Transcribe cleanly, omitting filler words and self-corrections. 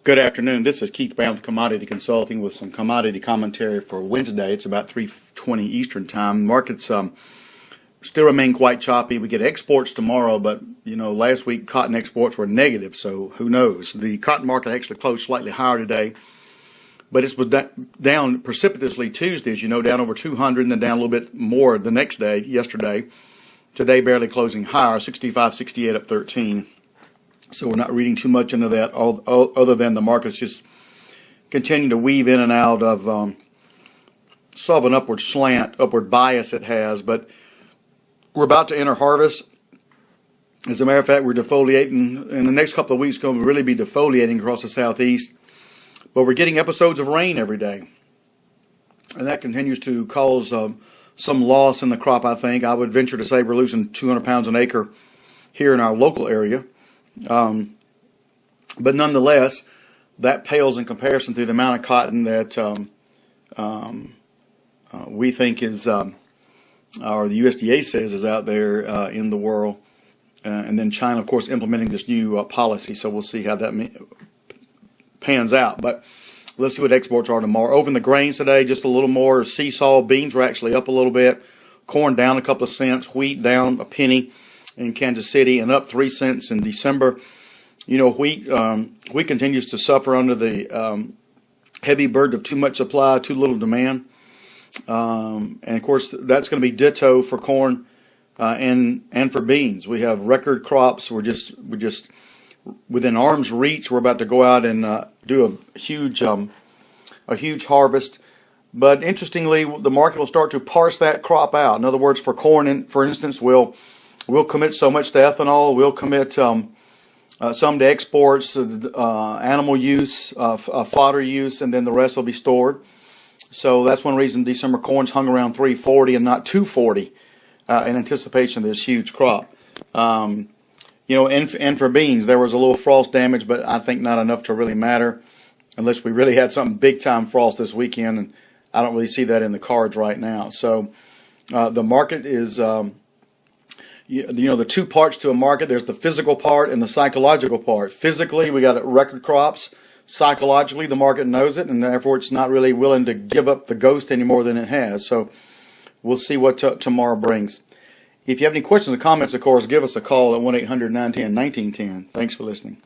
Good afternoon. This is Keith Brown with Commodity Consulting with some commodity commentary for Wednesday. It's about 3:20 Eastern Time. Markets still remain quite choppy. We get exports tomorrow, but last week cotton exports were negative, so who knows? The cotton market actually closed slightly higher today, but it was down precipitously Tuesday, as you know, down over 200 and then down a little bit more the next day, yesterday. Today barely closing higher, 65.68 up 13. So we're not reading too much into that, other than the market's just continuing to weave in and out of sort of an upward slant, upward bias it has. But we're about to enter harvest. As a matter of fact, we're defoliating. In the next couple of weeks, going to really be defoliating across the southeast. But we're getting episodes of rain every day. And that continues to cause some loss in the crop, I think. I would venture to say we're losing 200 pounds an acre here in our local area. But nonetheless, that pales in comparison to the amount of cotton that we think is, or the USDA says is out there in the world. And then China, of course, implementing this new policy. So we'll see how that pans out. But let's see what exports are tomorrow. Over in the grains today, just a little more seesaw. Beans are actually up a little bit. Corn down a couple of cents. Wheat down a penny in Kansas City and up 3 cents in December. Wheat continues to suffer under the heavy burden of too much supply, too little demand. And of course, that's going to be ditto for corn and for beans. We have record crops. We're just within arm's reach. We're about to go out and do a huge harvest. But interestingly, the market will start to parse that crop out. In other words, for corn, for instance, we'll commit so much to ethanol. We'll commit some to exports, animal use, fodder use, and then the rest will be stored. So that's one reason December corn's hung around 340 and not 240 in anticipation of this huge crop. And for beans, there was a little frost damage, but I think not enough to really matter unless we really had something big-time frost this weekend, and I don't really see that in the cards right now. So the market is... the two parts to a market. There's the physical part and the psychological part. Physically, we got record crops. Psychologically, the market knows it, and therefore it's not really willing to give up the ghost any more than it has. So we'll see what tomorrow brings. If you have any questions or comments, of course, give us a call at 1-800-910-1910. Thanks for listening.